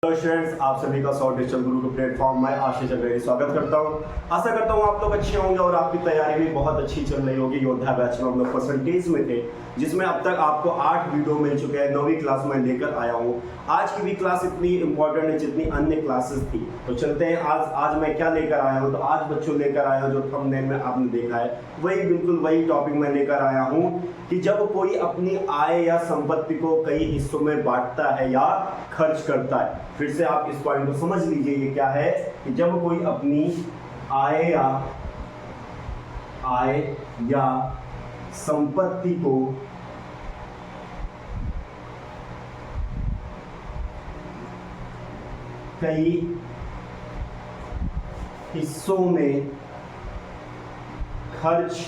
Hello students, आप सभी का सॉल्व डिजिटल गुरु के प्लेटफॉर्म में आशीष अग्रवाल स्वागत करता हूं। आशा करता हूं आप लोग अच्छे होंगे और आपकी तैयारी भी बहुत अच्छी चल रही होगी। योद्धा बैच में हम लोग परसेंटेज में थे, जिसमें अब तक आपको 8 वीडियो मिल चुके हैं। 9वीं क्लास में लेकर आया हूं। आज की भी क्लास इतनी इंपॉर्टेंट है जितनी अन्य क्लासेस थी। तो चलते हैं, आज मैं क्या लेकर आया हूँ। तो आज बच्चों लेकर आया हूँ जो थंबनेल में आपने देखा है, वही बिल्कुल वही टॉपिक मैं लेकर आया हूँ कि जब कोई अपनी आय या संपत्ति को कई हिस्सों में बांटता है या खर्च करता है। फिर से आप इस पॉइंट को समझ लीजिए, ये क्या है कि जब कोई अपनी आय या संपत्ति को कई हिस्सों में खर्च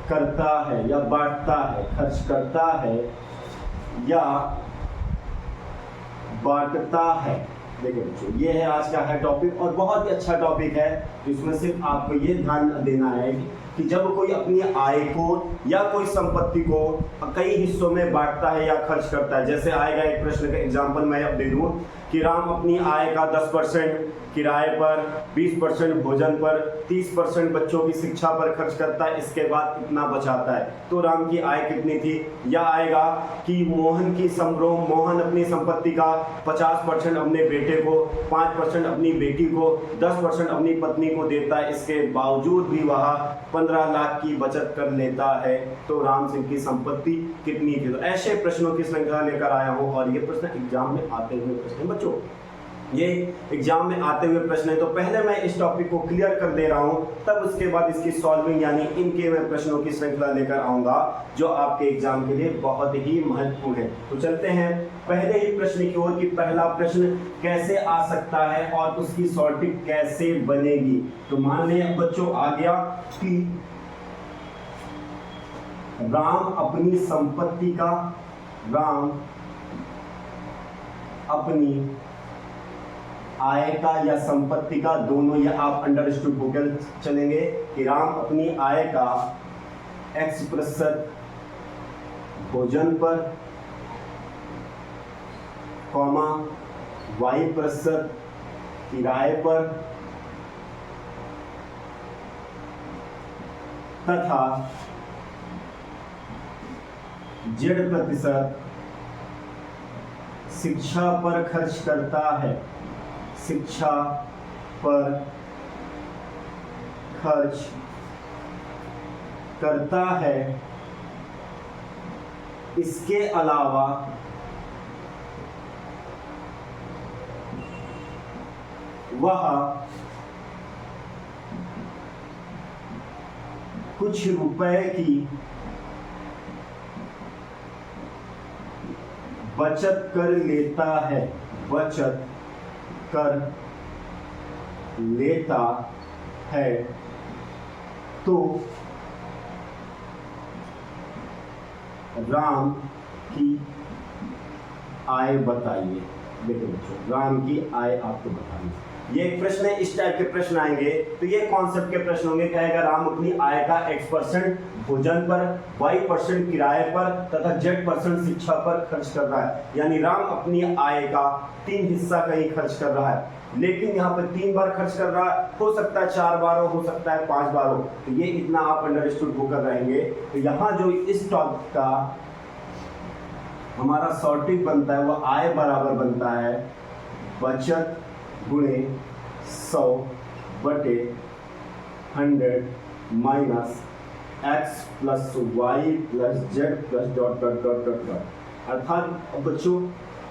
करता है या बांटता है, खर्च करता है या बांटता है। देखो बच्चों, ये है आज का है टॉपिक और बहुत ही अच्छा टॉपिक है। तो इसमें सिर्फ आपको ये ध्यान देना है कि जब कोई अपनी आय को या कोई संपत्ति को कई हिस्सों में बांटता है या खर्च करता है। जैसे आएगा एक प्रश्न का एग्जांपल मैं अब दे दूं कि राम अपनी आय का 10% किराए पर, 20% भोजन पर, 30% बच्चों की शिक्षा पर खर्च करता है। इसके बाद कितना बचाता है? तो राम की आय कितनी थी? या आएगा कि मोहन अपनी संपत्ति का 50% अपने बेटे को, 5% अपनी बेटी को, 10% अपनी पत्नी को देता है। इसके बावजूद भी वह 15 लाख की बचत कर लेता है। तो राम सिंह की संपत्ति कितनी थी? तो ऐसे प्रश्नों की श्रृंखला लेकर आया हूं और ये प्रश्न एग्जाम में आते हुए प्रश्न है बच्चों, ये एग्जाम में आते हुए प्रश्न है। तो पहले मैं इस टॉपिक को क्लियर कर दे रहा हूं, तब उसके बाद इसकी सॉल्विंग यानी इनके मैं प्रश्नों की श्रृंखला लेकर आऊंगा जो आपके एग्जाम के लिए बहुत ही महत्वपूर्ण है। तो चलते हैं पहले ही प्रश्न की ओर कि पहला प्रश्न कैसे आ सकता है और उसकी सॉल्विंग कैसे बनेगी। तो मान लें बच्चों आ गया कि राम अपनी आय का या संपत्ति का, दोनों ये आप अंडरस्टूड होकर चलेंगे कि राम अपनी आय का X% भोजन पर, Y% किराए पर तथा Z% शिक्षा पर खर्च करता है। शिक्षा पर खर्च करता है। इसके अलावा वह कुछ रुपए की बचत कर लेता है। तो राम की आय बताइए। देखो बच्चों, राम की आय आपको बताइए। ये एक प्रश्न है, इस टाइप के प्रश्न आएंगे तो ये कॉन्सेप्ट के प्रश्न होंगे। कहेगा राम अपनी आय का X% भोजन पर, Y% किराए पर तथा Z% शिक्षा पर खर्च कर रहा है। यानी राम अपनी आय का 3 हिस्सा कहीं खर्च कर रहा है, लेकिन यहाँ पर 3 बार खर्च कर रहा है। हो सकता है 4 बार हो सकता है 5 बार हो। तो ये इतना आप अंडरस्टूड होकर रहेंगे। तो यहाँ जो इस टॉपिक का हमारा सॉर्टिंग बनता है, वह आय बराबर बनता है बचत गुणे 100 बटे 100 minus X plus Y plus Z plus dot dot dot dot dot. अर्थात बच्चों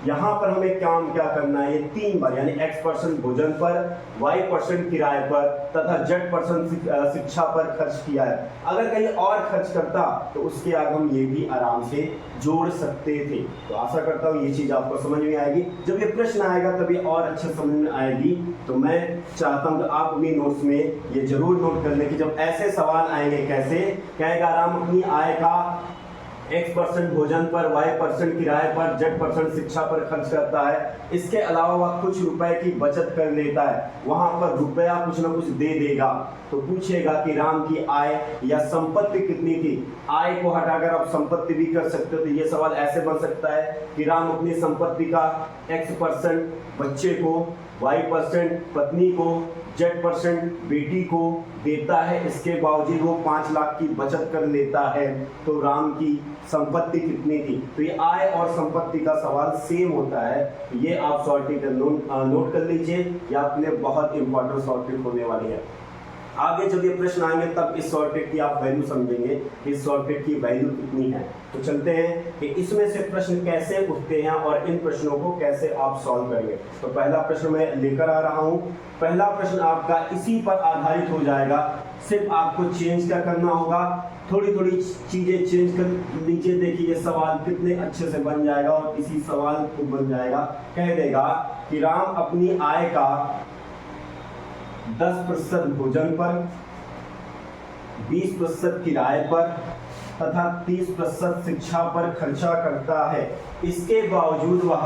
यहाँ पर हमें काम क्या करना है, ये 3 बार यानी X% भोजन पर, Y% किराए पर तथा Z% शिक्षा पर खर्च किया है। अगर कहीं और खर्च करता तो उसके आगे हम ये भी आराम से जोड़ सकते थे। तो आशा करता हूँ ये चीज आपको समझ में आएगी। जब ये प्रश्न आएगा तभी और अच्छे समझ में आएगी। तो मैं चाहता हूँ कि आप अपनी नोट्स में ये जरूर नोट कर लें कि जब ऐसे सवाल आएंगे, कैसे कहेगा राम अपनी आय का X% भोजन पर, Y% किराए पर, Z% शिक्षा पर खर्च करता है। इसके अलावा वह कुछ रुपए की बचत कर लेता है, वहां पर रुपया कुछ ना कुछ दे देगा। तो पूछेगा कि राम की आय या संपत्ति कितनी थी। आय को हटाकर आप संपत्ति भी कर सकते हो। तो ये सवाल ऐसे बन सकता है कि राम अपनी संपत्ति का X% बच्चे को, Y% पत्नी को, Z% बेटी को देता है, इसके बावजूद वो 5 लाख की बचत कर लेता है। तो राम की संपत्ति कितनी थी। तो ये आय और संपत्ति का सवाल सेम होता है। ये आप शॉर्ट ट्रिक नोट कर लीजिए, ये आपके लिए बहुत इंपॉर्टेंट शॉर्ट ट्रिक होने वाली है। आगे जब ये प्रश्न आएंगे तब इस शॉर्ट ट्रिक की आप वैल्यू समझेंगे कि इस शॉर्ट ट्रिक की वैल्यू कितनी है। तो चलते हैं कि इसमें से प्रश्न कैसे उठते हैं और इन प्रश्नों को कैसे आप सॉल्व करेंगे। तो पहला प्रश्न मैं लेकर आ रहा हूं। पहला प्रश्न आपका इसी पर आधारित हो जाएगा, सिर्फ आपको चेंज क्या करना होगा, थोड़ी थोड़ी चीजें चेंज कर लीजिए। देखिए ये सवाल कितने अच्छे से बन जाएगा और इसी सवाल को बन जाएगा। कह देगा कि राम अपनी आय का 10% भोजन पर, 20% किराए पर तथा 30% शिक्षा पर खर्चा करता है। इसके बावजूद वह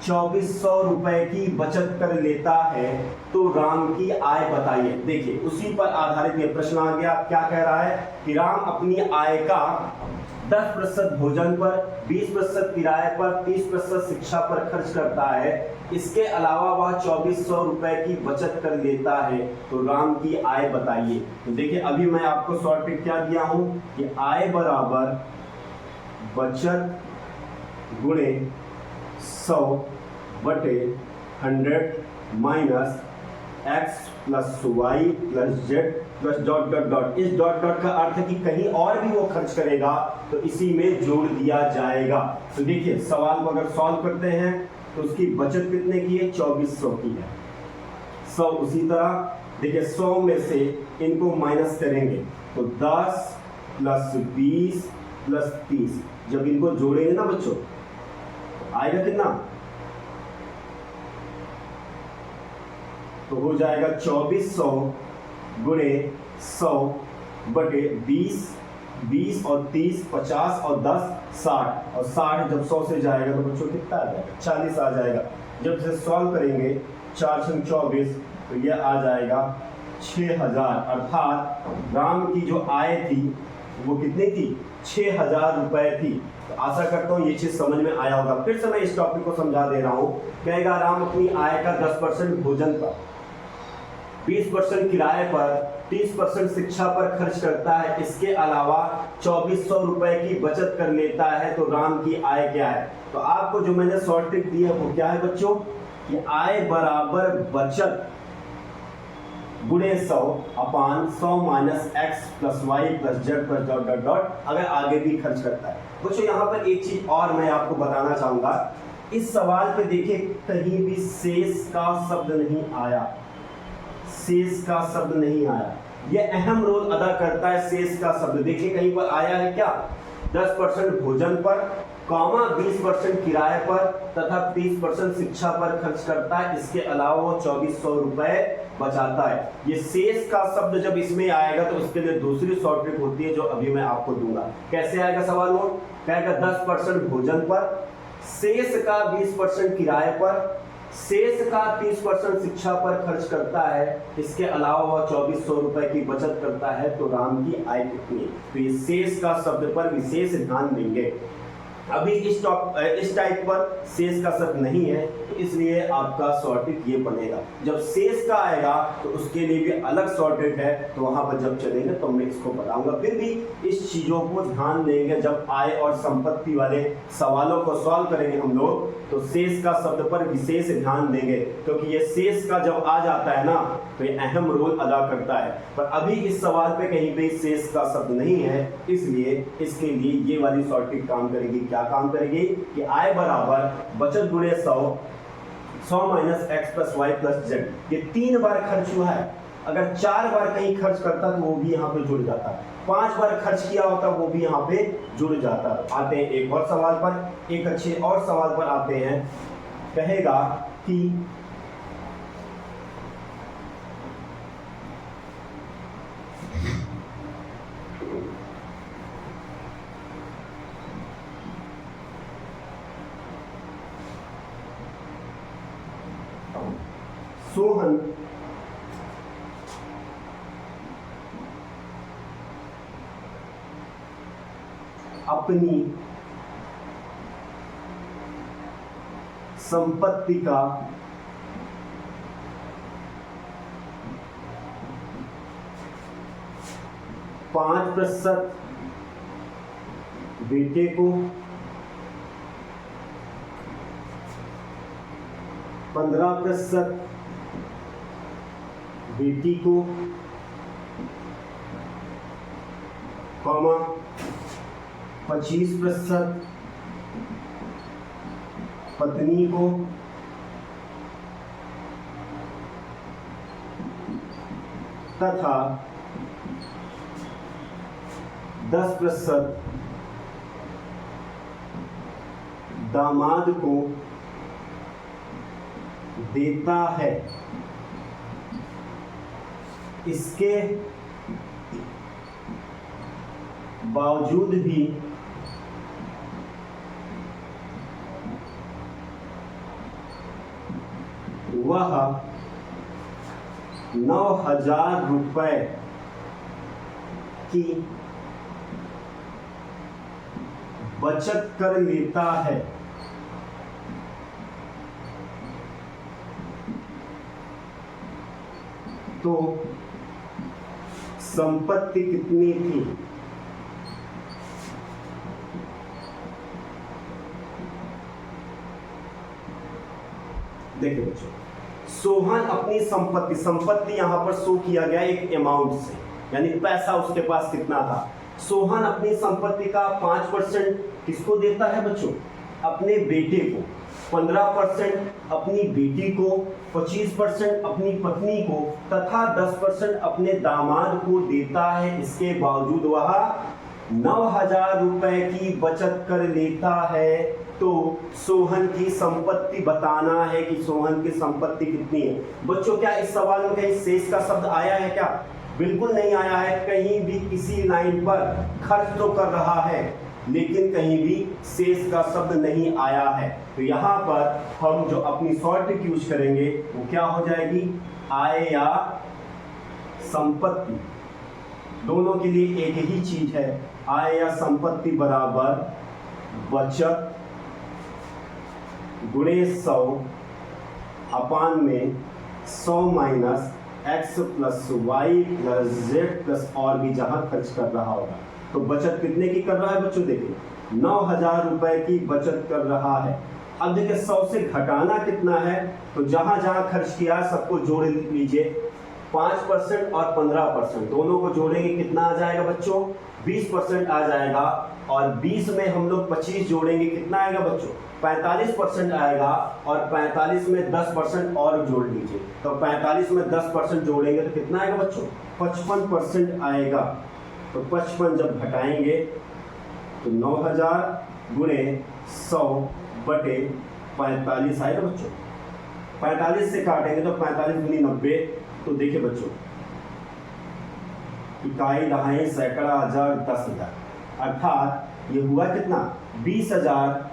2400 रुपए की बचत कर लेता है। तो राम की आय बताइए। देखिए उसी पर आधारित ये प्रश्न आ गया। क्या कह रहा है कि राम अपनी आय का 10% भोजन पर, 20% किराए पर, 30% शिक्षा पर खर्च करता है। इसके अलावा वह 2400 रुपए की बचत कर लेता है। तो राम की आय बताइए। तो देखिए अभी मैं आपको शॉर्ट ट्रिक क्या दिया हूं कि आय बराबर बचत गुणे 100 बटे 100 minus x plus y plus z plus dot dot dot. इस डॉट डॉट का अर्थ है कि कहीं और भी वो खर्च करेगा तो इसी में जोड़ दिया जाएगा। तो देखिए सवाल को अगर सॉल्व करते हैं तो उसकी बचत कितने की है, 2400 की है। 100 उसी तरह देखिए 100 में से इनको माइनस करेंगे तो 10 प्लस 20 प्लस 30, जब इनको जोड़ेंगे ना बच्चों आएगा कितना, तो हो जाएगा 2400 गुणे 100 बटे 20 और 30 50 और 10 60, और 60 जब 100 से जाएगा तो बच्चों कितना आ जाएगा, 40 आ जाएगा। जब इसे सॉल्व करेंगे 4 × 24 तो यह आ जाएगा 6000। अर्थात राम की जो आय थी वो कितनी थी, 6000 रुपए थी। तो आशा करता हूँ ये चीज समझ में आया होगा। फिर से मैं इस टॉपिक को समझा दे रहा हूँ। कहेगा राम अपनी आय का 10% भोजन पर, 20% किराए पर, 30% शिक्षा पर खर्च करता है। इसके अलावा 2400 रुपए की बचत कर लेता है। तो राम की आय क्या है। तो आपको जो मैंने शॉर्ट ट्रिक दी है वो क्या है बच्चों, कि आय बराबर बचत गुणे 100 अपान 100 minus x plus y plus z plus dot dot dot, अगर आगे भी खर्च करता है। बच्चों यहाँ पर एक चीज और मैं आपको बताना चाहूंगा। इस सवाल पे देखिए कहीं भी शेष का शब्द नहीं आया, शेष का शब्द नहीं आया। यह अहम रोल अदा करता है शेष का शब्द। देखिए कहीं पर आया है क्या, 10% भोजन पर, 20% किराए पर तथा 30% शिक्षा पर खर्च करता है। इसके अलावा वो 2400 रुपए बचाता है। ये शेष का शब्द जब इसमें आएगा तो उसके लिए दूसरी शॉर्ट ट्रिक होती है जो अभी मैं आपको दूंगा। कैसे आएगा सवाल नोट, कहेगा 10% भोजन पर, शेष का 20% किराए पर, शेष का 30% शिक्षा पर खर्च करता है। इसके अलावा वह 2400 रुपए की बचत करता है। तो राम की आय कितनी है। तो ये शेष का शब्द पर विशेष ध्यान देंगे। अभी इस टाइप पर शेष का शब्द नहीं है तो इसलिए आपका शॉर्टेज ये बनेगा। जब शेष का आएगा तो उसके लिए भी अलग शॉर्टेज है, तो वहां पर जब चलेंगे तो मैं इसको बताऊंगा। फिर भी इस चीजों को ध्यान देंगे जब आय और संपत्ति वाले सवालों को सॉल्व करेंगे हम लोग, तो शेष का शब्द पर विशेष ध्यान देंगे, क्योंकि ये शेष का जब आ जाता है ना तो ये अहम रोल अदा करता है। पर अभी इस सवाल पे कहीं पे शेष का शब्द नहीं है, इसलिए इसके लिए ये वाली शॉर्टेज काम करेगी। क्या काम करेगी कि आय बराबर बचत गुणे 100 minus x plus y plus z. ये 3 बार खर्च हुआ है। अगर 4 बार कहीं खर्च करता तो वो भी यहाँ पे जुड़ जाता, 5 बार खर्च किया होता वो भी यहाँ पे जुड़ जाता। आते हैं एक और सवाल पर, एक अच्छे और सवाल पर आते हैं। कहेगा कि सोहन अपनी संपत्ति का 5% बेटे को, 15% बेटी को, 25% पत्नी को, तथा 10% दामाद को देता है। इसके बावजूद भी वह 9,000 रुपए की बचत कर लेता है। तो संपत्ति कितनी थी? देखिए बच्चों, सोहन अपनी संपत्ति यहां पर शो किया गया एक अमाउंट से, यानी पैसा उसके पास कितना था। सोहन अपनी संपत्ति का 5% किसको देता है बच्चों? अपने बेटे को, 15% अपनी बेटी को, 25% अपनी पत्नी को तथा 10% अपने दामाद को देता है। इसके बावजूद वह 9,000 रुपए की बचत कर लेता है। तो सोहन की संपत्ति बताना है कि सोहन की संपत्ति कितनी है। बच्चों, क्या इस सवाल में कहीं शेष का शब्द आया है क्या? बिल्कुल नहीं आया है। कहीं भी किसी लाइन पर खर्च तो कर रहा है, लेकिन कहीं भी शेष का शब्द नहीं आया है। तो यहाँ पर हम जो अपनी शॉर्ट ट्रिक यूज करेंगे वो क्या हो जाएगी? आय या संपत्ति, दोनों के लिए एक ही चीज है। आय या संपत्ति बराबर बचत गुणे 100 अपान में 100 minus x plus y plus z plus और भी जहां खर्च कर रहा होगा। तो बचत कितने की कर रहा है बच्चों? देखिए 9,000 रुपए की बचत कर रहा है। अब देखिए 100 से घटाना कितना है? तो जहां जहां खर्च किया सबको जोड़ लीजिए। 5% और 15% दोनों को जोड़ेंगे कितना आ जाएगा बच्चों? 20% आ जाएगा। और 20 में हम लोग 25 जोड़ेंगे कितना आएगा बच्चों? 45% आएगा। और 45 में 10% और जोड़ लीजिए, तो 45 में 10% जोड़ेंगे तो कितना आएगा बच्चों? 55% आएगा। तो 55 जब घटाएंगे तो 9,000 गुणे 100 बटे 45 आएगा बच्चों। 45 से काटेंगे तो 45 गुनी 90। तो देखिए बच्चों, इकाई, दहाई, सैकड़ा, हजार, 10,000, अर्थात ये हुआ कितना? 20,000।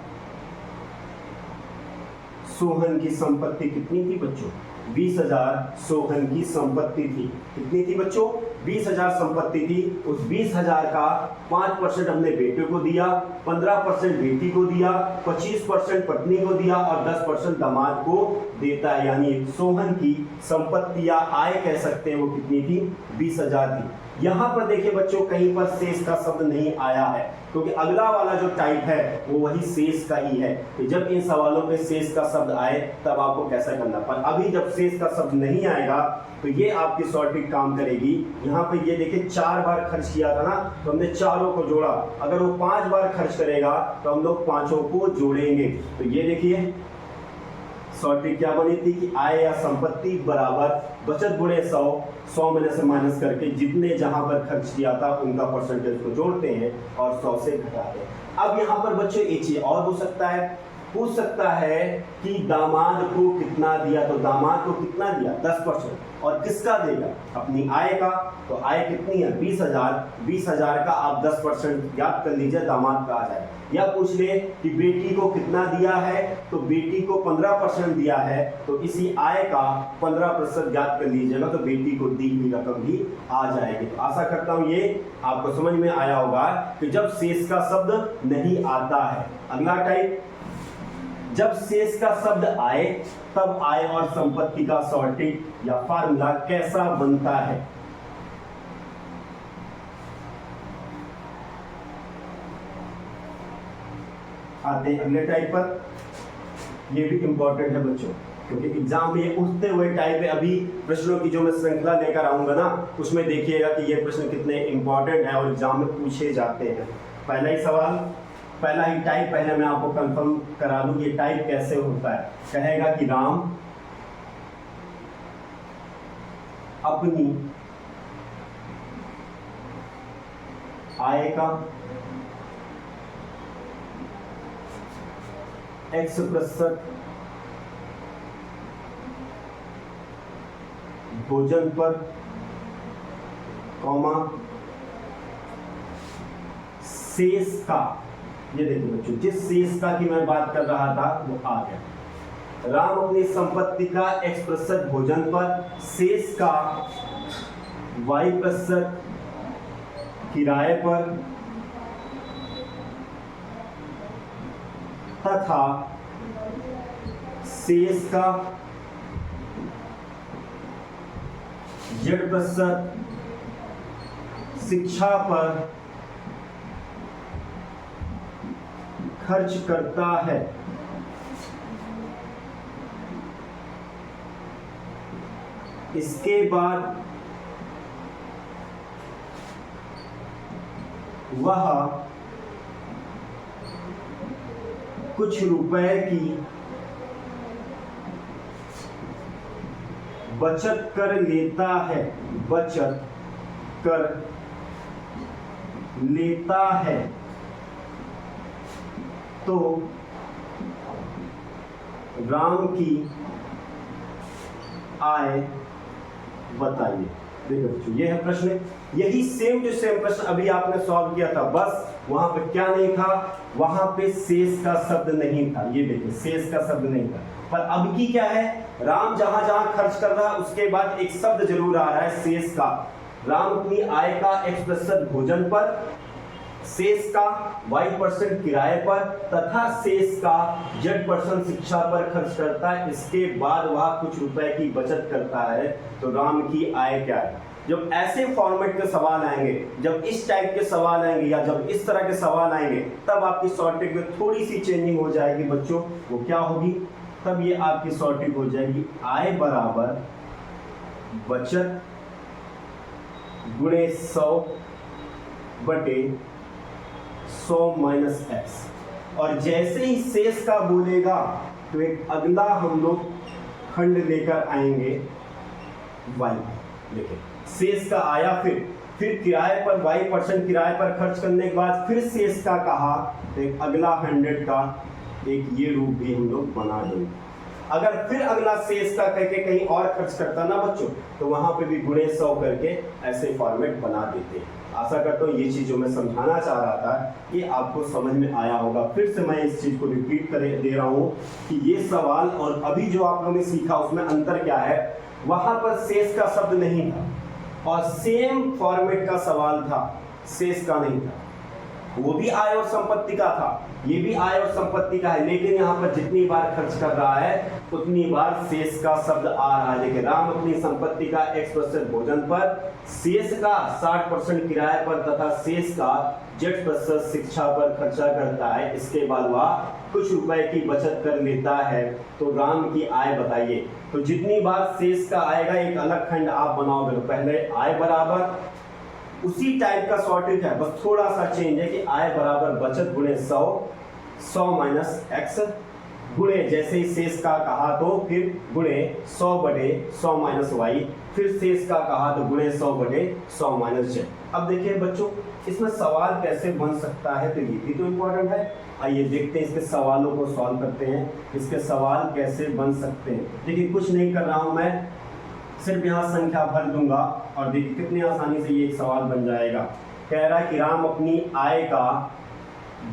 सोहन की संपत्ति कितनी थी बच्चों? 20,000 सोहन की संपत्ति थी। कितनी थी बच्चों? 20,000 संपत्ति थी। उस 20,000 का 5% हमने बेटे को दिया, 15% बेटी को दिया, 25% पत्नी को दिया और 10% दामाद को देता है। यानी सोहन की संपत्ति या आय कह सकते हैं वो कितनी थी? 20,000 थी। यहाँ पर देखिए बच्चों, कहीं पर शेष का शब्द नहीं आया है, क्योंकि अगला वाला जो टाइप है वो वही शेष का ही है। तो जब इन सवालों पे शेष का शब्द आए तब आपको कैसा करना। पर अभी जब शेष का शब्द नहीं आएगा तो ये आपकी शॉर्ट ट्रिक काम करेगी। यहाँ पे ये देखिए 4 बार खर्च किया था ना, तो हमने चारों को जोड़ा। अगर वो 5 बार खर्च करेगा तो हम लोग 5 को जोड़ेंगे। तो ये देखिए शॉर्ट ट्रिक क्या बनी थी कि आय या संपत्ति बराबर बचत गुणे 100 में से माइनस करके जितने जहां पर खर्च किया था उनका परसेंटेज को जोड़ते हैं और 100 से घटाते हैं। अब यहाँ पर बच्चों एक चीज और हो सकता है पूछ सकता है कि दामाद को कितना दिया, तो दामाद को कितना दिया 10%, और किसका देगा, अपनी आय का। तो आय कितनी है 20,000, 20,000 का आप 10% याद कर लीजिए, दामाद का आ जाए। या पूछ ले कि बेटी को कितना दिया है, तो बेटी को 15% दिया है, तो इसी आय का 15% याद कर लीजिएगा, तो बेटी को दी हुई रकम भी आ जाएगी। तो आशा करता हूं ये आपको समझ में आया होगा कि जब शेष का शब्द नहीं आता है। अगला टाइप, जब शेष का शब्द आए तब आय और संपत्ति का सॉर्टेड या फार्मूला कैसा बनता है। आते हैं अगले टाइप पर। ये भी इंपॉर्टेंट है बच्चों, क्योंकि एग्जाम में ये उठते हुए टाइप है। अभी प्रश्नों की जो मैं श्रृंखला लेकर आऊंगा ना, उसमें देखिएगा कि ये प्रश्न कितने इंपॉर्टेंट है और एग्जाम में पूछे जाते हैं। पहला ही सवाल, पहला ही टाइप, पहले मैं आपको कंफर्म करा दूं ये टाइप कैसे होता है। कहेगा कि राम अपनी आय का X% भोजन पर, कॉमा शेष का, ये देखिए बच्चों, जिस शेष का की मैं बात कर रहा था वो आ गया। राम अपनी संपत्ति का X% भोजन पर, शेष का Y% किराए पर, तथा शेष का Z% शिक्षा पर खर्च करता है। इसके बाद वह कुछ रुपए की बचत कर लेता है, बचत कर लेता है। तो राम की आय बताइए। देखो बच्चों, ये है प्रश्न, यही सेम टू सेम प्रश्न अभी आपने सॉल्व किया था, बस वहां पे क्या नहीं था, वहां पे शेष का शब्द नहीं था। ये देखिए शेष का शब्द नहीं था, पर अब की क्या है, राम जहां जहां खर्च कर रहा है उसके बाद एक शब्द जरूर आ रहा है शेष का। राम अपनी आय का X% भोजन पर, शेष का Y% किराए पर, तथा शेष का Z% शिक्षा पर खर्च करता है। इसके बाद वह कुछ रुपए की बचत करता है। तो राम की आय क्या है। जब ऐसे फॉर्मेट के सवाल आएंगे, जब इस टाइप के सवाल आएंगे, या जब इस तरह के सवाल आएंगे, तब आपकी सॉर्टिंग में थोड़ी सी चेंजिंग हो जाएगी बच्चों। वो क्या होगी, तब ये आपकी सॉर्टिंग हो जाएगी आय बराबर बचत गुणे 100 बटे 100 माइनस x। और जैसे ही शेष का बोलेगा तो एक अगला हम लोग खंड लेकर आएंगे y। देखिए शेष का आया, फिर किराए पर Y% किराए पर खर्च करने के बाद फिर शेष का कहा, तो एक अगला 100 का एक ये रूप भी हम लोग बना देंगे। अगर फिर अगला शेष का करके कहीं और खर्च करता ना बच्चों, तो वहां पे भी गुणे 100 करके ऐसे फॉर्मेट बना देते हैं। आशा करता हूँ ये चीज जो मैं समझाना चाह रहा था ये आपको समझ में आया होगा। फिर से मैं इस चीज को रिपीट कर दे रहा हूँ कि ये सवाल और अभी जो आप लोगों ने सीखा उसमें अंतर क्या है। वहां पर शेष का शब्द नहीं था और सेम फॉर्मेट का सवाल था, शेष का नहीं था। वो भी आय और संपत्ति का था, ये भी आय और संपत्ति का है, लेकिन यहाँ पर जितनी बार खर्च कर रहा है उतनी बार शेष का शब्द आ रहा है। देखिए राम अपनी संपत्ति का X% भोजन पर, शेष का 60% किराए पर तथा शेष का Z% शिक्षा पर खर्चा करता है। इसके बाद वह कुछ रुपए की बचत कर लेता है। तो राम की आय बताइए। तो जितनी बार शेष का आएगा एक अलग खंड आप बनाओगे। तो पहले आय बराबर उसी टाइप का सॉर्टेड है, बस थोड़ा सा चेंज है कि आय बराबर बचत गुणे 100, 100 माइनस x गुणे, जैसे ही शेष का कहा तो फिर गुणे 100/100 माइनस वाई, फिर शेष का कहा तो गुणे 100/100 माइनस जेड। अब देखिए बच्चों, इसमें सवाल कैसे बन सकता है, तो ये भी तो इम्पोर्टेंट है। आइए देखते हैं इसके सवालों को सॉल्व करते हैं, इसके सवाल कैसे बन सकते हैं। देखिए कुछ नहीं कर रहा हूं मैं, सिर्फ यहाँ संख्या भर दूंगा और देखिए कितनी आसानी से ये एक सवाल बन जाएगा। कह रहा है कि राम अपनी आय का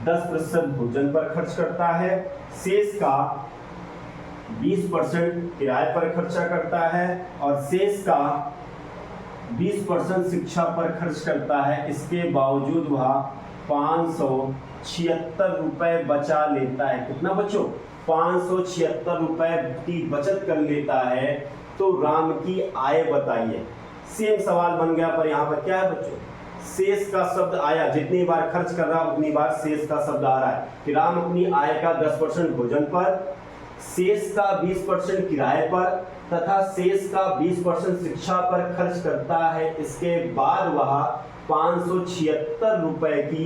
10% भोजन पर खर्च करता है, शेष का 20% किराए पर खर्चा करता है और शेष का 20% शिक्षा पर खर्च करता है। इसके बावजूद वह 576 रुपए बचा लेता है। कितना बच्चों? 576 रुपए की बचत कर लेता है। तो राम की आय बताइए। सेम सवाल बन गया, पर यहाँ पर क्या है बच्चों? शेष का शब्द आया, जितनी बार खर्च कर रहा उतनी बार शेष का शब्द आ रहा है कि राम अपनी आय का 10% भोजन पर, शेष का 20% किराए पर तथा शेष का 20% शिक्षा पर खर्च करता है। इसके बाद वह 576 रुपए की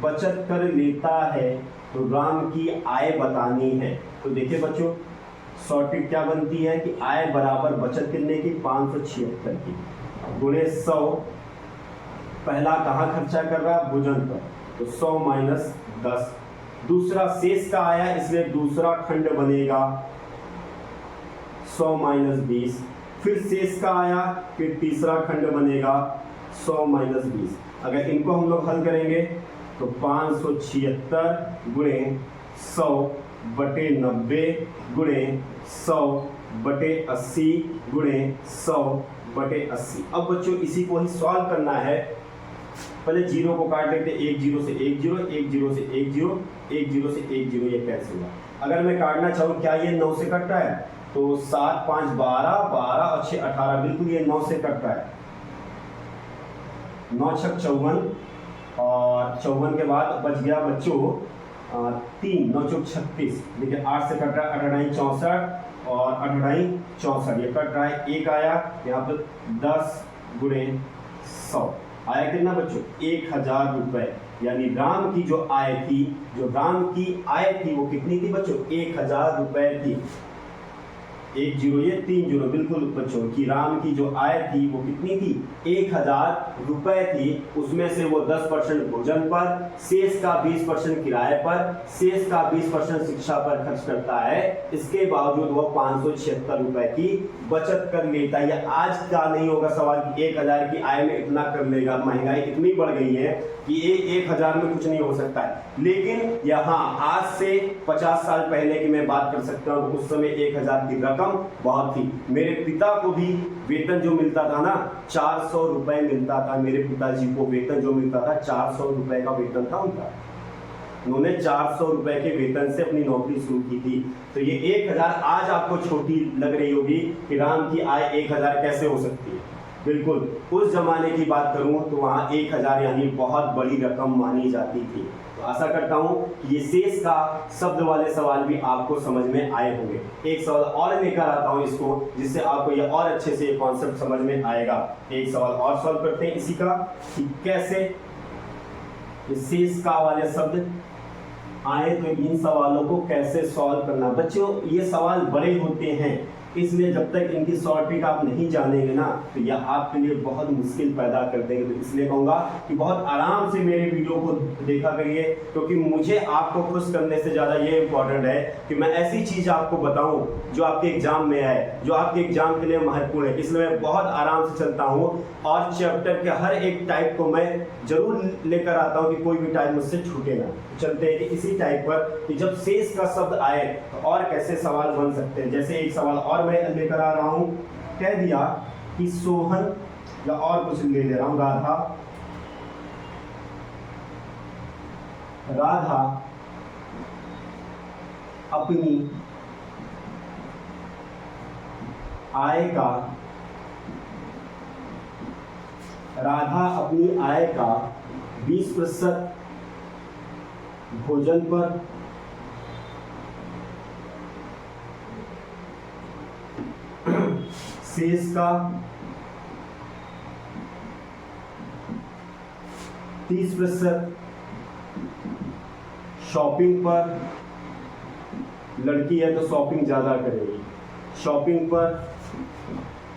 बचत कर लेता है। तो राम की आय बतानी है। तो देखिए बच्चों, शॉर्ट क्या बनती है कि आय बराबर बचत कितने की? 576 की, गुणे 100। पहला कहाँ खर्चा कर रहा है? भोजन पर, तो 100 माइनस 10। दूसरा शेष का आया, इसलिए दूसरा खंड बनेगा 100 माइनस 20। फिर शेष का आया, फिर तीसरा खंड बनेगा 100 माइनस 20। अगर इनको हम लोग हल करेंगे तो 576 गुणे 100/90 गुणे 100/80 गुणे 100/80। अब बच्चों इसी को ही सॉल्व करना है। पहले जीरो को काट लेते, 1 0 से 1 0, 1 0 से 1 0, 1 0 से 1 0, ये कैंसिल हुआ। अगर मैं काटना चाहूँ, क्या ये 9 से कट रहा है? तो 7 5 12, 12 और 6 18, बिल्कुल ये 9 से कट रहा है। 9 6 54 और 54 के बाद बच गया बच्चों 3, 9 चौक 36। देखिए 8 से कट रहा है, 8 64 और 8 64, ये कट रहा है। एक आया यहाँ पर 10 गुणे 100, आया कितना बच्चों? 1000 रुपए। यानी राम की जो आय थी, वो कितनी थी बच्चों? 1000 रुपए थी। 1 0, ये 3 0, बिल्कुल बच्चों कि राम की जो आय थी वो कितनी थी? 1000 रुपए थी। उसमें से वो 10% भोजन पर, शेष का 20% किराए पर, शेष का 20% शिक्षा पर खर्च करता है। इसके बावजूद वो 576 रुपए की बचत कर लेता है। आज का नहीं होगा सवाल कि 1000 की आय में इतना कर लेगा। महंगाई इतनी बढ़ गई है कि 1000 में कुछ नहीं हो सकता है। लेकिन यहाँ आज से 50 साल पहले की मैं बात कर सकता हूँ, उस समय 1000 की रकम बहुत थी। मेरे पिता को भी वेतन जो मिलता था ना, 400 रुपए मिलता था। मेरे पिताजी को वेतन जो मिलता था 400 रुपए का वेतन था उनका। उन्होंने 400 रुपए के वेतन से अपनी नौकरी शुरू की थी। तो ये 1000 आज आपको छोटी लग रही होगी कि राम की आय 1000 कैसे हो सकती है। बिल्कुल उस जमाने की बात करूं तो वहां 1000 यानी बहुत बड़ी रकम मानी जाती थी। तो आशा करता हूं कि ये शेष का शब्द वाले सवाल भी आपको समझ में आए होंगे। एक सवाल और लेकर आता हूं इसको, जिससे आपको ये और अच्छे से कॉन्सेप्ट समझ में आएगा। एक सवाल और सॉल्व करते हैं इसी का कि कैसे शेष का वाले शब्द आए, तो इन सवालों को कैसे सॉल्व करना। बच्चों ये सवाल बड़े होते हैं, इसलिए जब तक इनकी शॉर्ट ट्रिक आप नहीं जानेंगे ना, तो यह आपके लिए बहुत मुश्किल पैदा कर देंगे। तो इसलिए कहूँगा कि बहुत आराम से मेरे वीडियो को देखा करिए, क्योंकि मुझे आपको खुश करने से ज़्यादा ये इम्पोर्टेंट है कि मैं ऐसी चीज़ आपको बताऊं जो आपके एग्जाम में आए, जो आपके एग्जाम के लिए महत्वपूर्ण है। इसलिए मैं बहुत आराम से चलता हूँ और चैप्टर के हर एक टाइप को मैं जरूर लेकर आता हूँ कि कोई भी टाइप मुझसे छूटे ना। चलते हैं कि इसी टाइप पर कि जब शेष का शब्द आए तो और कैसे सवाल बन सकते हैं। जैसे एक सवाल और मैं लेकर आ रहा हूं, कह दिया कि सोहन, या और कुछ ले ले रहा हूं, राधा अपनी आय का 20% भोजन पर, शेष का 30% शॉपिंग पर लड़की है तो शॉपिंग ज़्यादा करेगी, शॉपिंग पर,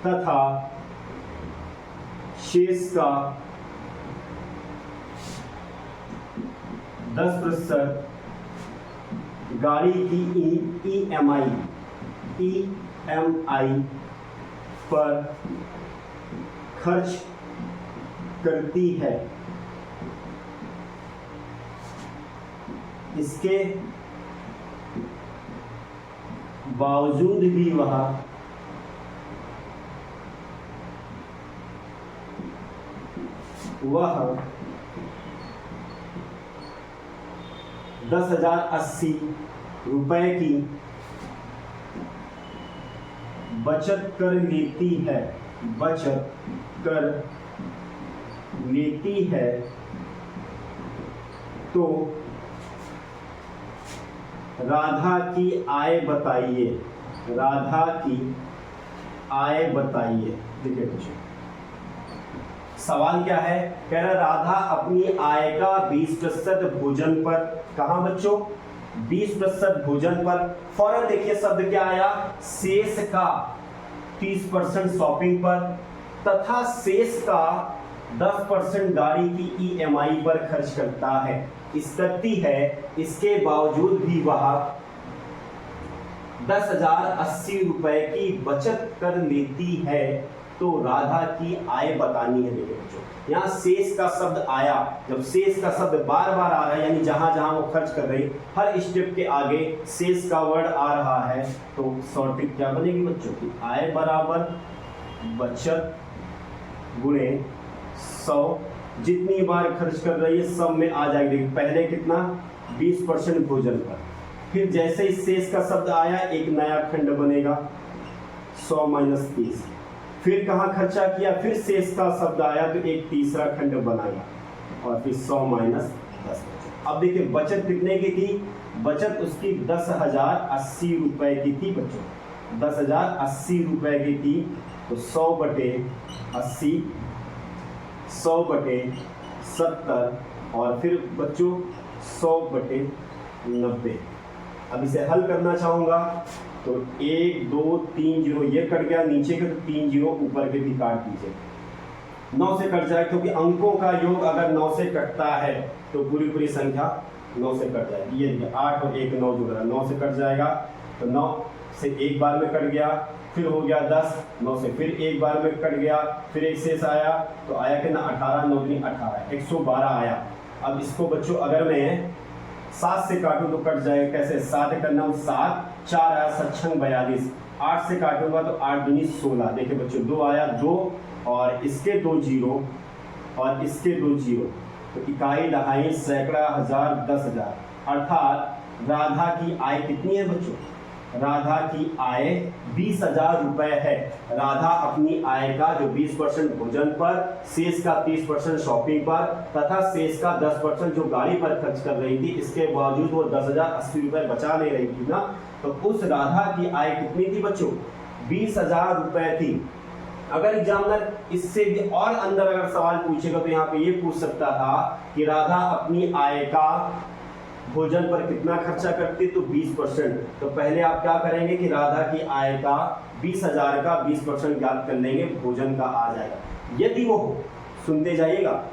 तथा शेष का 10% गाड़ी की EMI पर खर्च करती है। इसके बावजूद भी वह ₹10,080 की बचत कर लेती है तो राधा की आय बताइए। देखिए बच्चों, सवाल क्या है, कह रहा राधा अपनी आय का 20% भोजन पर, कहां बच्चों, 20% भोजन पर, फौरन देखिए शब्द क्या आया, शेष का 30% शॉपिंग पर, तथा शेष का 10% गाड़ी की EMI पर खर्च करता है, करती है। इसके बावजूद भी वह ₹10,080 की बचत कर लेती है तो राधा की आय बतानी है। देखिए बच्चों, यहाँ शेष का शब्द आया, जब शेष का शब्द बार बार आ रहा है, यानी जहां जहां वो खर्च कर रही, हर स्टेप के आगे शेष का वर्ड आ रहा है, तो शॉर्टेज क्या बनेगी बच्चों की, आय बराबर बचत गुणे 100, जितनी बार खर्च कर रही है सब में आ जाएगी। पहले कितना, 20% भोजन पर, फिर जैसे ही शेष का शब्द आया एक नया खंड बनेगा 100 - 30, फिर कहाँ खर्चा किया, फिर शेष का शब्द आया तो एक तीसरा खंड बनाया, और फिर 100 - 10। अब देखिए बचत कितने की थी, बचत उसकी ₹10,080 की थी बच्चों, ₹10,080 की थी, तो 100/80, 100/70, और फिर बच्चों 100/90। अब इसे हल करना चाहूंगा तो 1 2 3 0 ये कट गया, नीचे के तो 3 0 ऊपर के भी काट दीजिए, 9 से कट जाए, क्योंकि अंकों का योग अगर 9 से कटता है तो पूरी संख्या 9 से कट जाएगी। ये 8 और 1 9 जुड़ रहा है, 9 से कट जाएगा, तो 9 से एक बार में कट गया, फिर हो गया 10, 9 से फिर एक बार में कट गया, फिर एक शेष आया, तो आया कितना 18, 9 × 18, 112 आया। अब इसको बच्चों अगर मैं 7 से काटूं तो कट जाएगा, कैसे, 7 करना 7, 4 आया 7 × 42, 8 से काटूंगा तो 8 दूनी 16। देखिए बच्चों 2 आया 2, और इसके 2 0 और इसके 2 0, तो इकाई, दहाई, सैकड़ा, हजार, 10,000, अर्थात राधा की आय कितनी है बच्चों, राधा की आय 20,000 है। राधा अपनी आय का जो 20% भोजन पर, शेष का 30% शॉपिंग पर, तथा शेष का 10% जो गाड़ी पर खर्च कर रही थी, इसके बावजूद वो 10,080 बचा ले रही थी ना, तो उस राधा की आय कितनी थी बच्चों, 20,000 थी। अगर एग्जामिनर इससे भी और अंदर अगर सवाल पूछेगा तो यहाँ पे ये पूछ सकता था कि राधा अपनी आय का भोजन पर कितना खर्चा करती, तो 20%। तो पहले आप क्या करेंगे कि राधा की आय का 20,000 का 20% ज्ञात कर लेंगे, भोजन का आ जाएगा। यदि वो, सुनते जाइएगा,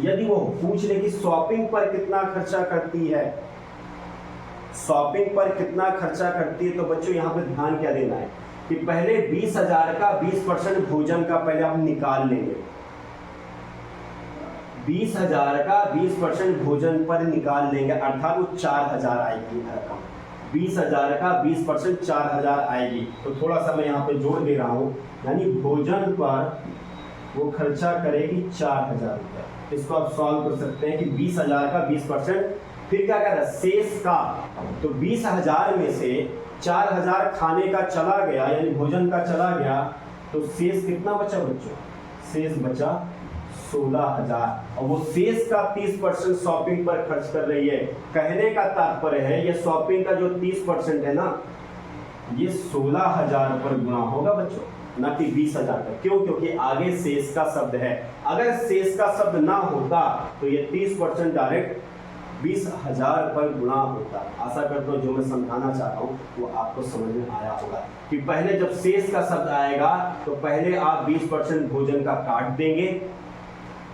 यदि वो पूछ ले कि शॉपिंग पर कितना खर्चा करती है, शॉपिंग पर कितना खर्चा करती है, तो बच्चों यहाँ पे ध्यान क्या देना है कि पहले 20,000 का 20% भोजन का पहले हम निकाल लेंगे, 20,000 का 20% भोजन पर निकाल लेंगे, अर्थात वो 4,000 आएगी रकम, 20,000 का 20% 4,000 आएगी। तो थोड़ा सा मैं यहाँ पे जोड़ दे रहा हूँ, यानी भोजन पर वो खर्चा करेगी 4,000 रुपये। इसको आप सॉल्व कर सकते हैं कि 20,000 का 20%, फिर क्या कर रहा है, शेष का, तो 20,000 में से 4,000 खाने का चला गया, यानी भोजन का चला गया, तो शेष कितना बचा बच्चों, शेष बचा 16,000, और वो शेष का 30% शॉपिंग पर खर्च कर रही है। कहने का तात्पर्य है ये शॉपिंग का जो 30% है ना, ये 16,000 पर गुणा होगा बच्चों, ना कि 20,000 का। क्यों, क्योंकि आगे शेष का शब्द है। अगर शेष का शब्द ना होता तो ये 30% डायरेक्ट 20,000 पर गुणा होता है। आशा करता हूँ जो मैं समझाना चाहता हूँ वो आपको समझ में आया होगा कि पहले जब शेष का शब्द आएगा तो पहले आप 20% भोजन का काट देंगे,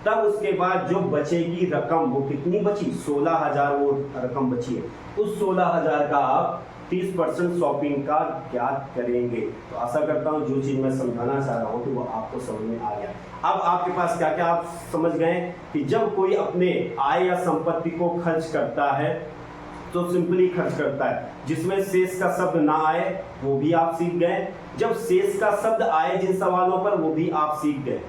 तब उसके बाद जो बचेगी रकम, वो कितनी बची, 16,000 वो रकम बची है, उस 16,000 का आप 30% शॉपिंग का ज्ञात करेंगे। तो आशा करता हूँ जो चीज़ मैं समझाना चाह रहा हूँ कि वो आपको समझ में आ गया। अब आपके पास क्या क्या आप समझ गए कि जब कोई अपने आय या संपत्ति को खर्च करता है तो सिंपली खर्च करता है, जिसमें शेष का शब्द ना आए वो भी आप सीख गए, जब शेष का शब्द आए जिन सवालों पर वो भी आप सीख गए।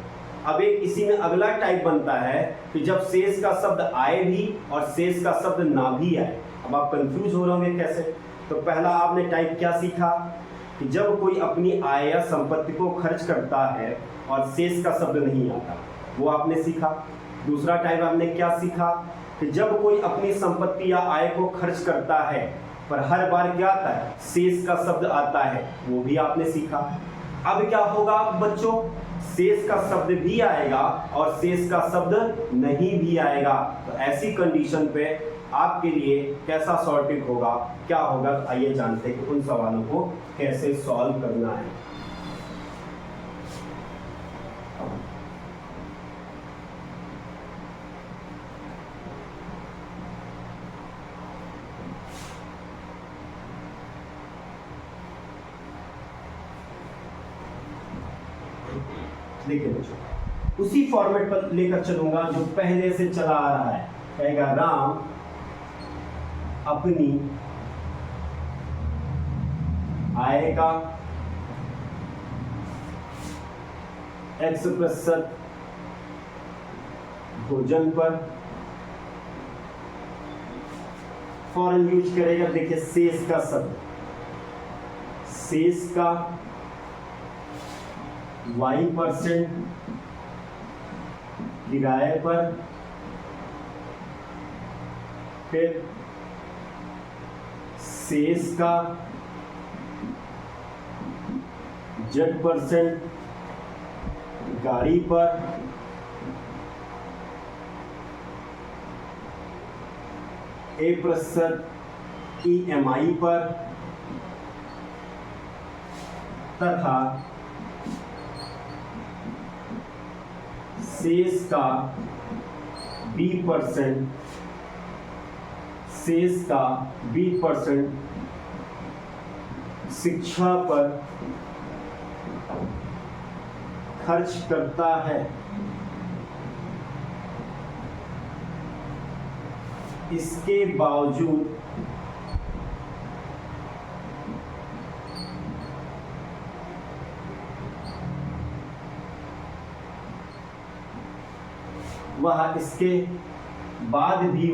अब एक इसी में अगला टाइप बनता है कि जब शेष का शब्द आए भी और शेष का शब्द ना भी आए। अब आप कंफ्यूज हो रहे होंगे कैसे। तो पहला आपने टाइप क्या सीखा कि जब कोई अपनी आय या संपत्ति को खर्च करता है और शेष का शब्द नहीं आता, वो आपने सीखा। दूसरा टाइप आपने क्या सीखा कि जब कोई अपनी संपत्ति या आय को खर्च करता है पर हर बार क्या आता है, शेष का शब्द आता है, वो भी आपने सीखा। अब क्या होगा बच्चों, शेष का शब्द भी आएगा और शेष का शब्द नहीं भी आएगा। तो ऐसी कंडीशन पे आपके लिए कैसा सॉर्टिंग होगा, क्या होगा, आइए जानते हैं कि उन सवालों को कैसे सॉल्व करना है। देखिए बच्चों, उसी फॉर्मेट पर लेकर चलूंगा जो पहले से चला आ रहा है। कहेगा राम अपनी आय का X% भोजन पर, फॉरन यूज करेगा। देखिए शेष का शब्द, शेष का Y% किराए पर, फिर शेष का Z% गाड़ी पर, A% EMI पर, तथा शेष का B%, शेष का B% शिक्षा पर खर्च करता है। इसके बावजूद वह, इसके बाद भी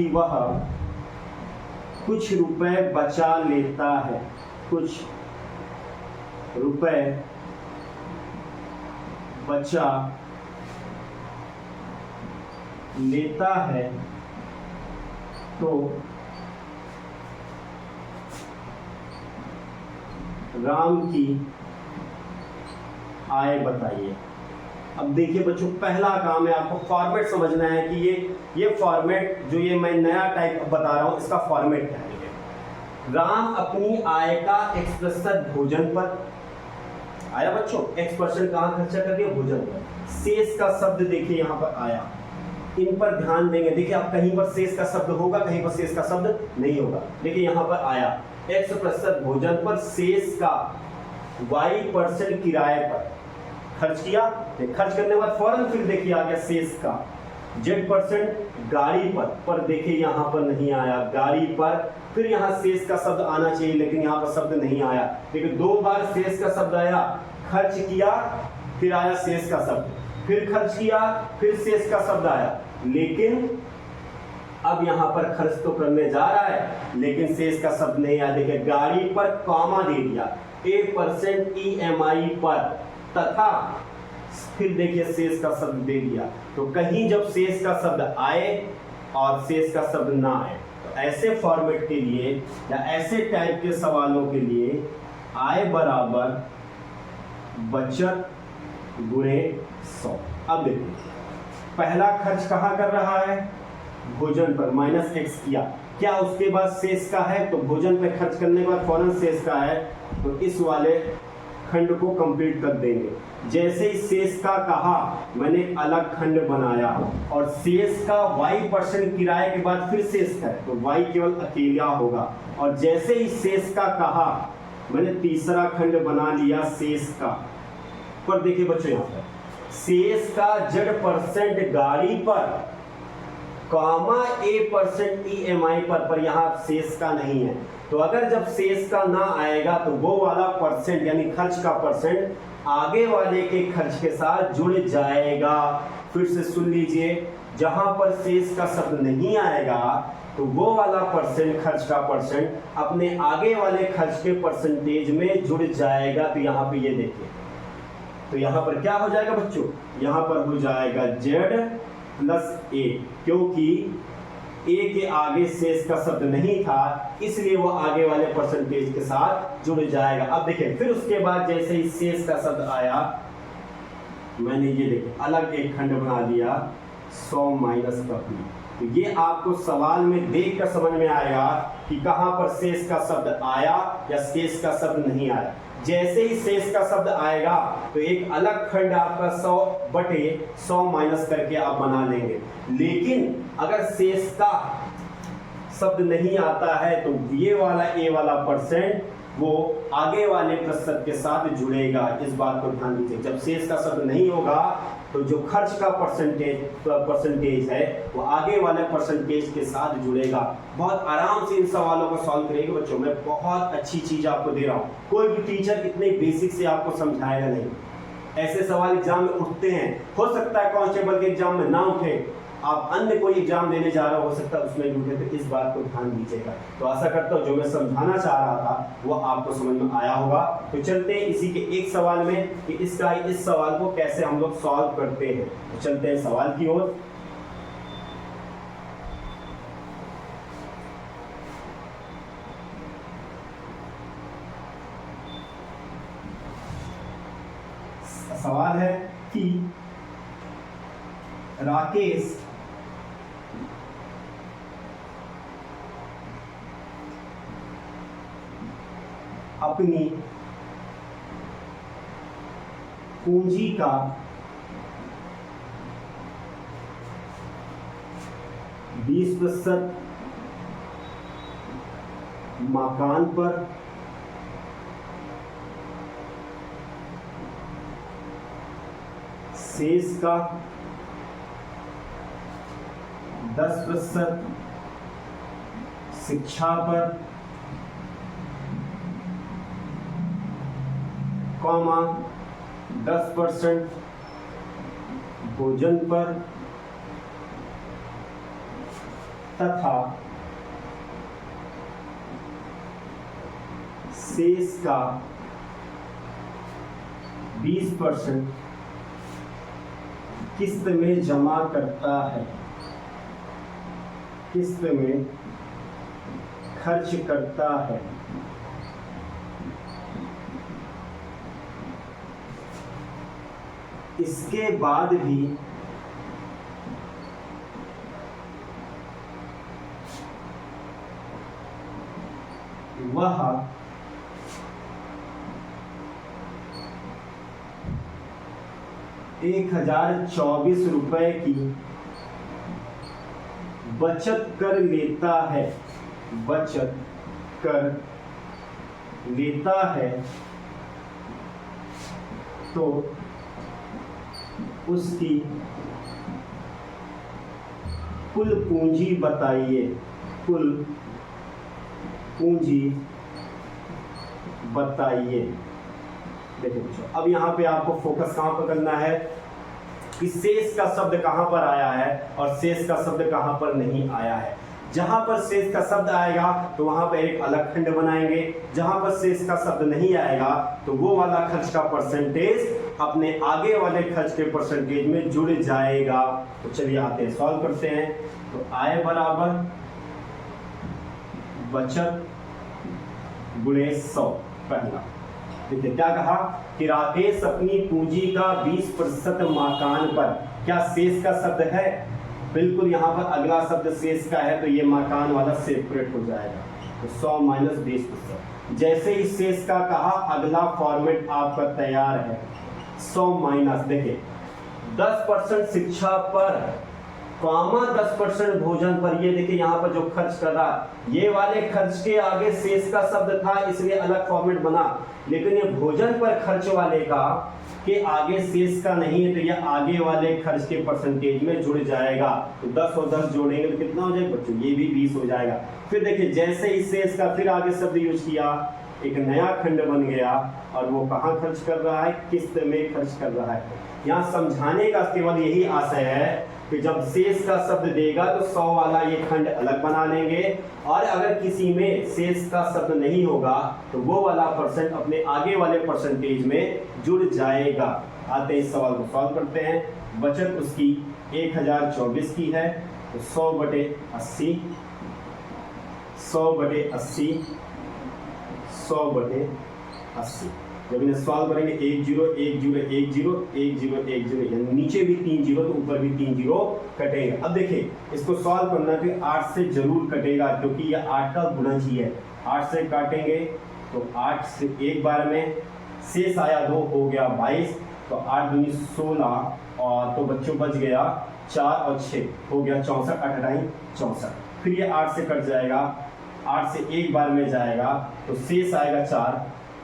वह कुछ रुपए बचा लेता है, कुछ रुपए बचा लेता है। तो राम की आय बताइए। अब देखिए बच्चों, पहला काम है आपको फॉर्मेट समझना है कि ये फॉर्मेट जो ये मैं नया टाइप बता रहा हूं, इसका फॉर्मेट क्या है। राम अपनी आय का X% भोजन पर आया बच्चों, X% कहाँ खर्चा कर दिया, भोजन पर। शेष का शब्द देखिए यहाँ पर आया, इन पर ध्यान देंगे। देखिए आप कहीं पर शेष का शब्द होगा, कहीं पर शेष का शब्द नहीं होगा। देखिए यहाँ पर आया X% भोजन पर, शेष का Y% किराए पर खर्च किया। खर्च करने के बाद फौरन फिर देखिए आ गया शेष का Z% गाड़ी पर देखिए यहाँ पर नहीं आया, गाड़ी पर। फिर यहाँ शेष का शब्द आना चाहिए लेकिन यहाँ पर शब्द नहीं आया। देखिए दो बार शेष का शब्द आया, खर्च किया फिर आया शेष का शब्द, फिर खर्च किया फिर शेष का शब्द आया। लेकिन अब यहाँ पर खर्च तो करने जा रहा है लेकिन शेष का शब्द नहीं आया। देखिए गाड़ी पर कॉमा दे दिया, A% EMI पर, तथा फिर देखिए शेष का शब्द दे दिया। तो कहीं जब शेष का शब्द आए और शेष का शब्द ना आए, तो ऐसे फॉर्मेट के लिए या ऐसे टाइप के सवालों के लिए आय बराबर बचत गुणे 100। अब देखो पहला खर्च कहाँ कर रहा है, भोजन पर, -x किया, क्या उसके बाद शेष का है, तो भोजन पे खर्च करने के बाद फौरन शेष का है, तो इस वाले खंड को कंप्लीट कर देंगे। जैसे ही शेष का कहा मैंने अलग खंड बनाया, और शेष का y% किराए के बाद फिर शेष का है, तो y केवल अकेला होगा। और जैसे ही शेष का कहा मैंने तीसरा खंड बना लिया शेष का। पर देखिए बच्चों यहाँ पर शेष का z% गाड़ी पर, कामा a% EMI पर यहाँ शेष का नहीं है। तो अगर जब शेष का ना आएगा तो वो वाला परसेंट यानी खर्च का परसेंट आगे वाले के खर्च के साथ जुड़ जाएगा। फिर से सुन लीजिए, जहां पर शेष का शब्द नहीं आएगा तो वो वाला परसेंट, खर्च का परसेंट अपने आगे वाले खर्च के परसेंटेज में जुड़ जाएगा। तो यहाँ पे ये देखिए, तो यहाँ पर क्या हो जाएगा बच्चों, यहाँ पर हो जाएगा z+a, क्योंकि a के आगे शेष का शब्द नहीं था इसलिए वो आगे वाले परसेंटेज के साथ जुड़ जाएगा। अब देखिए फिर उसके बाद जैसे ही शेष का शब्द आया मैंने ये देखिए अलग एक खंड बना दिया 100 माइनस का p। तो ये आपको सवाल में देख कर समझ में आएगा कि कहां पर शेष का शब्द आया या शेष का शब्द नहीं आया। जैसे ही शेष का शब्द आएगा तो एक अलग खंड आपका 100/100 माइनस करके आप बना लेंगे। लेकिन अगर शेष का शब्द नहीं आता है तो ये वाला ए वाला परसेंट वो आगे वाले प्रतिशत के साथ जुड़ेगा। इस बात को ध्यान दीजिए, जब शेष का शब्द नहीं होगा तो जो खर्च का परसेंटेज है वो आगे वाले परसेंटेज के साथ जुड़ेगा। बहुत आराम से इन सवालों को सॉल्व करिएगा बच्चों, मैं बहुत अच्छी चीज आपको दे रहा हूँ। कोई भी टीचर इतने बेसिक से आपको समझाएगा नहीं। ऐसे सवाल एग्जाम में उठते हैं, हो सकता है कांस्टेबल के एग्जाम में ना उठे, आप अन्य कोई एग्जाम देने जा रहे हो सकता है उसमें भी उठे, तो इस बात को ध्यान दीजिएगा। तो आशा करता हूँ जो मैं समझाना चाह रहा था वो आपको समझ में आया होगा। तो चलते हैं इसी के एक सवाल में कि इस सवाल को कैसे हम लोग सॉल्व करते हैं। तो चलते हैं सवाल की ओर। सवाल है कि राकेश अपनी पूंजी का 20% मकान पर, 10% शिक्षा पर, 10% भोजन पर तथा शेष का 20% किस्त में जमा करता है, किस्त में खर्च करता है। इसके बाद भी वह 1024 रुपए की बचत कर लेता है, बचत कर लेता है, तो उसकी कुल पूंजी बताइए, कुल पूंजी बताइए। देखिए बच्चों, अब यहाँ पे आपको फोकस कहाँ पर करना है कि शेष का शब्द कहाँ पर आया है और शेष का शब्द कहाँ पर नहीं आया है। जहां पर शेष का शब्द आएगा तो वहां पर एक अलग खंड बनाएंगे, जहां पर शेष का शब्द नहीं आएगा तो वो वाला खर्च का परसेंटेज अपने आगे वाले खर्च के परसेंटेज में जुड़ जाएगा। तो चलिए आते हैं, सॉल्व करते हैं। तो आय बराबर बचत गुणे 100 पहला, देखिए क्या कहा कि राकेश अपनी पूंजी का 20% मकान पर, क्या शेष का शब्द है, बिल्कुल यहाँ पर अगला शब्द शेष का है, तो ये मकान वाला सेपरेट हो जाएगा, तो 100 माइनस 20%। जैसे ही शेष का कहा अगला फॉर्मेट आपका तैयार है, 100 माइनस, देखिए 10% शिक्षा पर, 10% भोजन पर। ये देखिए यहाँ पर जो खर्च कर रहा, ये वाले खर्च के आगे शेष का शब्द था इसलिए अलग फॉर्मेट बना, लेकिन ये भोजन पर खर्च वाले का के आगे शेष का नहीं है, तो ये आगे वाले खर्च के परसेंटेज में जुड़ जाएगा। तो 10 और 10 जोड़ेंगे तो कितना हो जाएगा बच्चों, ये भी 20 हो जाएगा। फिर देखिए जैसे ही शेष का फिर आगे शब्द यूज किया, एक नया खंड बन गया, और वो कहाँ खर्च कर रहा है, किस्त में खर्च कर रहा है। यहाँ समझाने का केवल यही आशय है कि जब शेष का शब्द देगा तो 100 वाला ये खंड अलग बना लेंगे, और अगर किसी में शेष का शब्द नहीं होगा तो वो वाला परसेंट अपने आगे वाले परसेंटेज में जुड़ जाएगा। आते इस सवाल को सॉल्व करते हैं। बचत उसकी 1024 की है, तो 100/80, 100/80, 100/80। जब इन्हें सॉल्व करेंगे 1 0 1 0 1 0 1 0 1 0, यानी नीचे भी 3 0 तो ऊपर भी 3 0 कटेंगे। अब देखिए इसको सॉल्व करना है, 8 से जरूर कटेगा क्योंकि ये 8 का गुणज ही है। 8 से काटेंगे तो 8 से एक बार में, शेष आया 2, हो गया 22, तो 8 दूनी 16, और तो बच्चों बच गया 4 और 6, हो गया 64, 8 64। फिर ये 8 से कट जाएगा, 8 से एक बार में जाएगा तो शेष आएगा 4,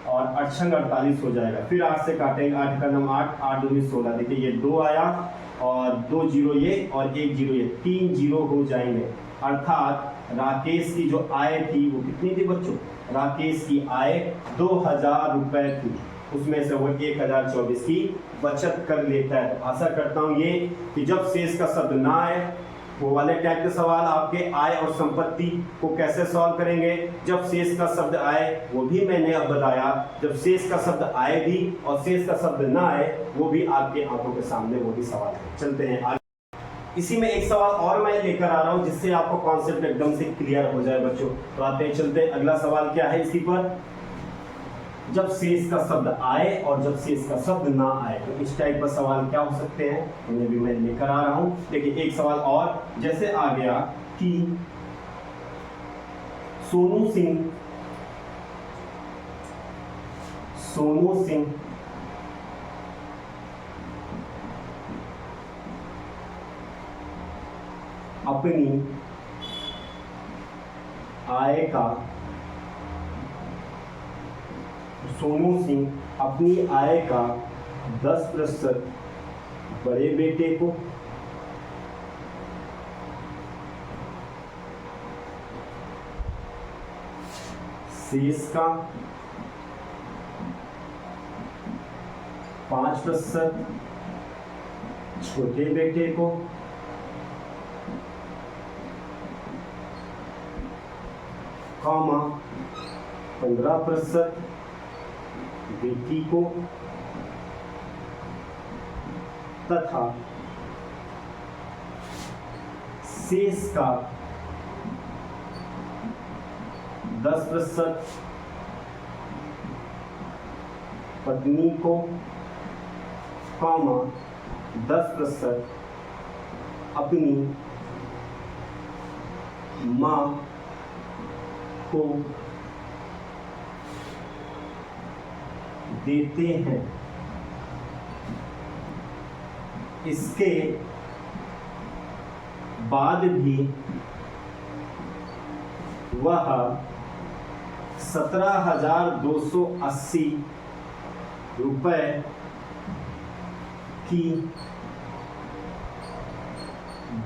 और 8 48 हो जाएगा। फिर 8 से काटेंगे, 8 का नाम 8, 8 दूनी 16, देखिए ये 2 आया, और 2 0 ये, और 1 0 ये, 3 0 हो जाएंगे। अर्थात राकेश की जो आय थी वो कितनी थी बच्चों, राकेश की आय 2000 रुपए थी, उसमें से वो 1024 की बचत कर लेता है। तो आशा करता हूँ ये कि जब शेष का शब्द ना आए, वो वाले टाइप के सवाल आपके आय और संपत्ति को कैसे सॉल्व करेंगे, जब शेष का शब्द आए वो भी मैंने अब बताया, जब शेष का शब्द आए भी और शेष का शब्द ना आए वो भी आपके आंखों के सामने वो भी सवाल है। चलते हैं आगे। इसी में एक सवाल और मैं लेकर आ रहा हूं जिससे आपको कॉन्सेप्ट एकदम से क्लियर हो जाए बच्चों। तो आते हैं, चलते हैं, अगला सवाल क्या है इसी पर, जब शेष का शब्द आए और जब शेष का शब्द ना आए, तो इस टाइप का सवाल क्या हो सकते हैं, उन्हें भी मैं लेकर आ रहा हूं। देखिए एक सवाल और जैसे आ गया कि सोनू सिंह अपनी आय का, सोनू सिंह अपनी आय का 10% बड़े बेटे को, शेष का 5% छोटे बेटे को, कॉमा 15% बेटी को, तथा शेष का 10% पत्नी को, कॉमा 10% अपनी मां को देते हैं। इसके बाद भी वह 17,280 रुपए की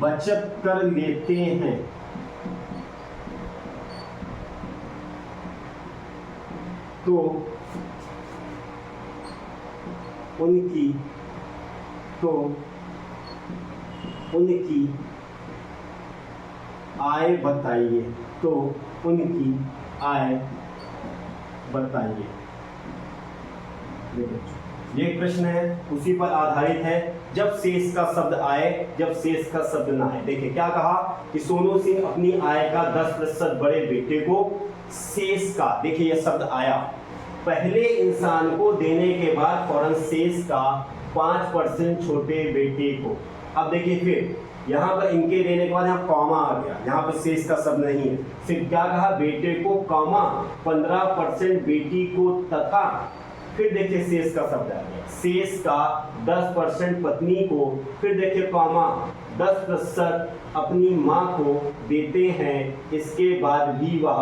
बचत कर लेते हैं। तो उनकी आय बताइए। तो उनकी आय बताइए। ये प्रश्न है, उसी पर आधारित है। जब शेष का शब्द आए, जब शेष का शब्द ना आए। देखिए क्या कहा कि सोनू सिंह अपनी आय का 10% बड़े बेटे को, शेष का, देखिए यह शब्द आया, पहले इंसान को देने के बाद फौरन शेष का 5% छोटे बेटे को। अब देखिए फिर यहाँ पर इनके देने के बाद यहाँ कॉमा आ गया, यहाँ पर शेष का शब्द नहीं है, सिर्फ क्या कहा, बेटे को कॉमा 15% बेटी को तथा फिर देखिए शेष का शब्द आ गया, शेष का 10% पत्नी को, फिर देखिए कॉमा 10% अपनी माँ को देते हैं, इसके बाद भी वह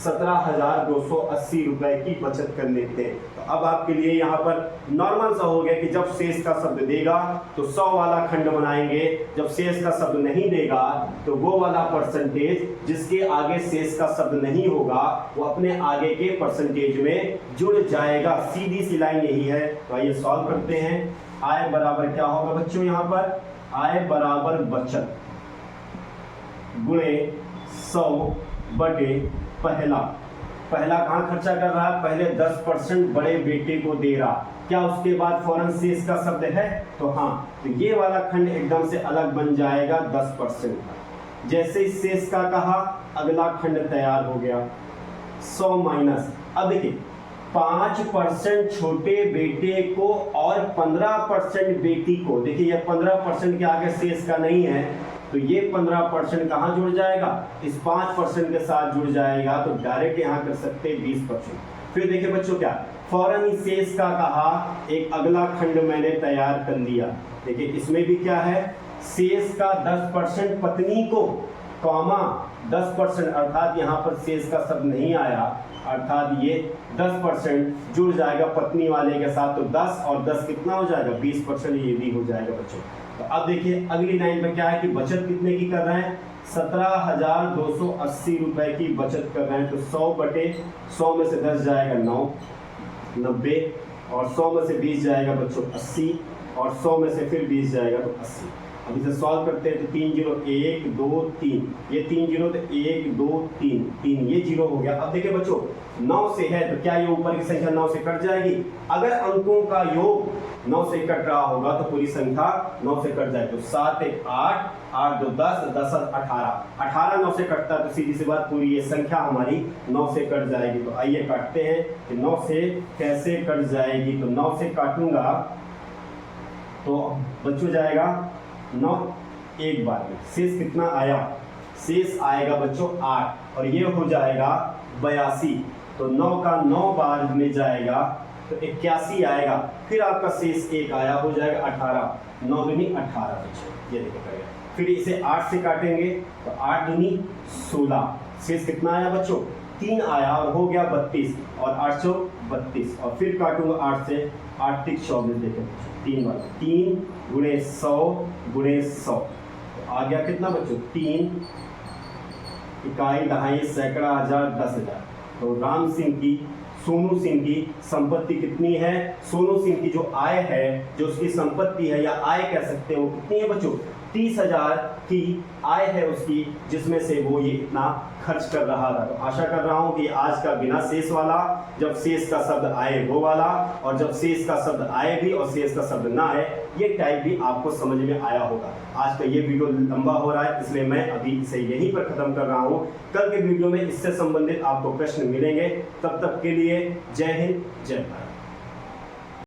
17,280 रुपए की बचत कर लेते हैं। तो अब आपके लिए यहाँ पर नॉर्मल सा हो गया कि जब शेष का शब्द देगा तो 100 वाला खंड बनाएंगे, जब शेष का शब्द नहीं देगा तो वो वाला परसेंटेज जिसके आगे शेष का शब्द नहीं होगा वो अपने आगे के परसेंटेज में जुड़ जाएगा। सीधी सी लाइन यही है। तो आइए सॉल्व करते हैं। आय बराबर क्या होगा बच्चों, यहाँ पर आय बराबर बचत गुणे 100 बटे पहला कहाँ खर्चा कर रहा है, पहले 10% बड़े बेटे को दे रहा, क्या उसके बाद फौरन शेष का शब्द है, तो हाँ, तो ये वाला खंड एकदम से अलग बन जाएगा 10% का। जैसे ही शेष का कहा अगला खंड तैयार हो गया 100 माइनस, अब देखिए 5% छोटे बेटे को और 15% बेटी को, देखिए ये 15% के आगे शेष का नहीं है तो ये 15% कहाँ जुड़ जाएगा, इस 5% के साथ जुड़ जाएगा, तो डायरेक्ट यहाँ कर सकते हैं 20%। फिर देखिए बच्चों क्या, फौरन ही शेष का कहा, एक अगला खंड मैंने तैयार कर लिया। देखिए इसमें भी क्या है, शेष का 10% पत्नी को कॉमा 10%, अर्थात यहाँ पर शेष का शब्द नहीं आया, अर्थात ये 10% जुड़ जाएगा पत्नी वाले के साथ, तो 10 और 10 कितना हो जाएगा, 20%, ये भी हो जाएगा बच्चों। तो अब देखिए अगली लाइन में क्या है कि बचत कितने की कर रहे हैं, 17,280 रुपए की बचत कर रहे हैं। तो 100 बटे 100 में से 10 जाएगा 9, 90, और 100 में से 20 जाएगा बच्चों 80, और 100 में से फिर 20 जाएगा तो 80। अब इसे सॉल्व करते हैं तो 3 0 1 2 3, ये 3 0 तो 1 2 3 3, ये 0 हो गया। अब देखिए बच्चों 9 से है तो क्या ये ऊपर की संख्या 9 से कट जाएगी, अगर अंकों का योग 9 से कट रहा होगा तो पूरी संख्या 9 से कट जाएगी। तो 7 1 8, 8 2 10, 10 18, 18 9 से कटता है तो सीधी सी बात पूरी ये संख्या हमारी 9 से कट जाएगी। तो आइए काटते हैं कि 9 से कैसे कट जाएगी। तो 9 से काटूंगा तो बच्चों जाएगा 9 एक बार में, शेष कितना आया, शेष आएगा बच्चों 8, और ये हो जाएगा 82। तो 9 का 9 बार में जाएगा तो 81 आएगा, फिर आपका शेष 1 आया, हो जाएगा 18, 9 दूनी 18 बच्चों, ये देखिए। फिर इसे 8 से काटेंगे तो 8 दूनी 16, शेष कितना आया बच्चों, 3 आया, और हो गया 32, और 832, और फिर काटूंगा 8 से, 8 3 24, देखें 3 वाला, 3 गुणे 100 गुणे 100, तो आ गया कितना बच्चों, 3 इकाई दहाई सैकड़ा हजार 10,000। तो राम सिंह की, सोनू सिंह की संपत्ति कितनी है, सोनू सिंह की जो आय है, जो उसकी संपत्ति है या आय कह सकते हैं, वो कितनी है बच्चों, 30,000 की आय है उसकी, जिसमें से वो ये इतना खर्च कर रहा था। तो आशा कर रहा हूं कि आज का बिना शेष वाला, जब शेष का शब्द आए वो वाला, और जब शेष का शब्द आए भी और शेष का शब्द ना आए, ये टाइप भी आपको समझ में आया होगा। आज का ये वीडियो लंबा हो रहा है इसलिए मैं अभी इसे यहीं पर खत्म कर रहा हूँ। कल के वीडियो में इससे संबंधित आपको प्रश्न मिलेंगे। तब तक के लिए जय हिंद, जय भारत।